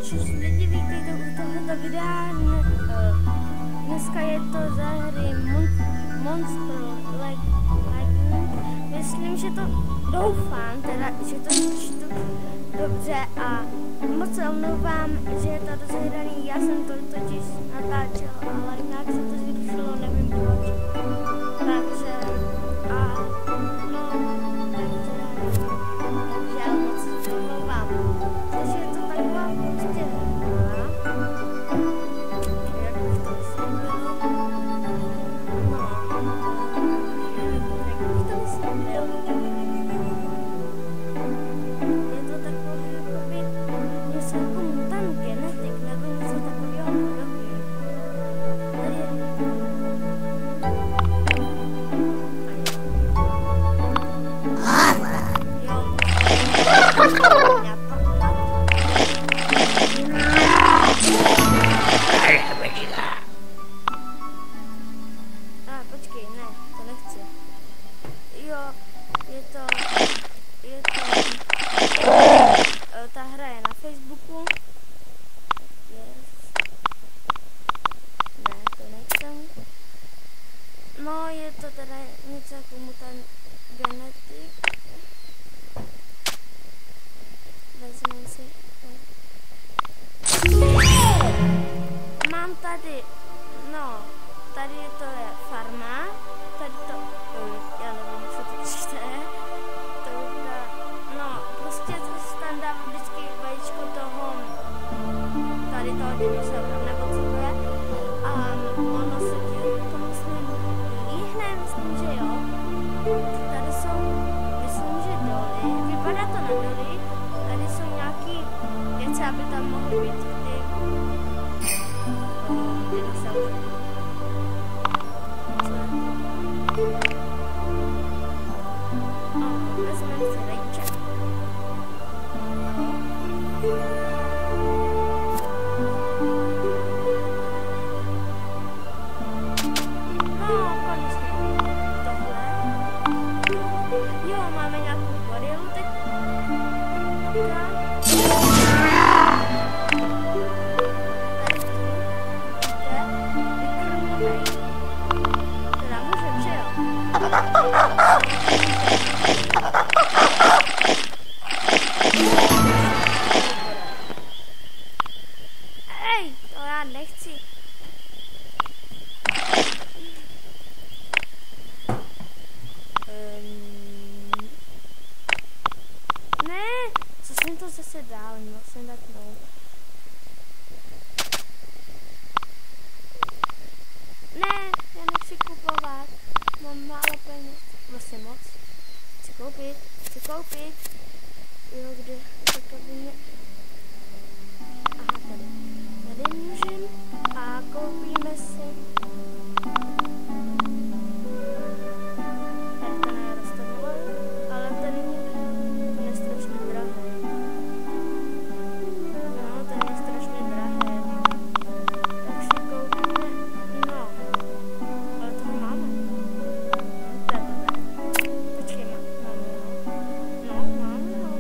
Čus lidi, vítejte u tohoto videa. Dneska je to za hry Monster Legend. Myslím, že to doufám, teda, že to čtu dobře a moc se omlouvám, že je to rozehraný. Já jsem to totiž natáčel, ale nějak se to zrušilo, nevím proč. Takže moc se omlouvám. Takže je to taková prostě hra. Jak bych to vysvětlil? Je to takový jakoby něco jako mutant genetik nebo něco takového podobného. Tady počkej, ne, to nechci. Jo, je to ta hra je na Facebooku. Yes. Ne, to nechcem. No, je to teda něco jako mutant genetik. Vezmeme si. Mám tady, no, tady to je farma, tady to, já nevím, co to čte, no, prostě tam dám vždycky vajíčko toho, tady toho dinosaura, nebo co to je, a ono se to myslím líhne, myslím, že jo, tady jsou, myslím, že doly, vypadá to na doly, tady jsou nějaký věci, aby tam mohly být ty dinosaury. Vezmeme si rejček. No, konečně tohle. Jo, máme nějakou gorilu teď. Teda můžem, že jo? Ej, to já nechci. Ne, co jsem to zase dal, no jsem tak no. Ne, já nechci kupovat, mám málo peněz, vlastně moc. Chci koupit. Jo, kde to by mě... Aha, tady můžem a koupíme si... Tady to neroztoval, ale ten je strašně drahé. No, ten je strašně drahé. Tak si koupíme... No, ale toho máme. To je dobré. Počkej, máme, no. No, máme, no.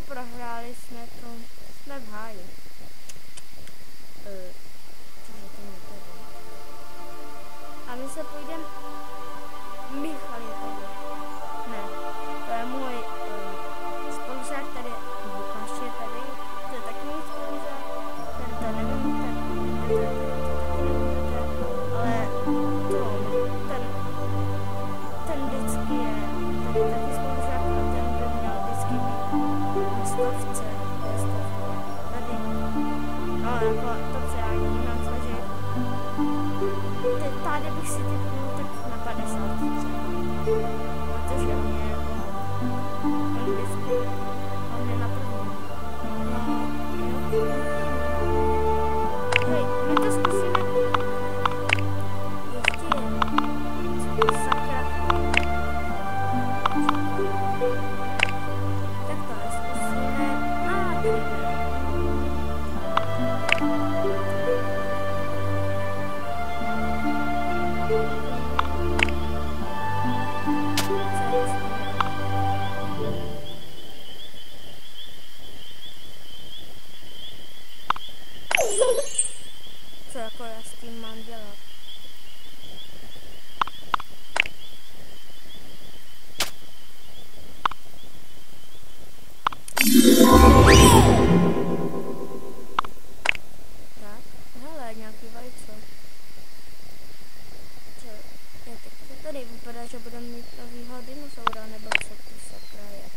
prohráli jsme to, jsme v háji. Cože to mě tady. A my se půjdeme, Michal je tady. Ne, to je můj spolužák tady, Lukáš je tady, to je taky můj spolužák, ten to nevím, ale ten vždycky je taky spolužák a ten by měl vždycky být na stovce, tady. No jako dobře, já nemám složit. Tady bych si typnul tak na 50 třeba. Protože on je jako, on vždycky, on je na první. No, jo. Hej, my to zkusíme. Ještě sakra. Tak to nezkusíme. Tady ne. Co jako já s tím mám dělat? Tak, hele, nějaký vajco. Co? Je, tak to tady vypadá, že budeme mít novýho dinosaura, nebo co to sakra je.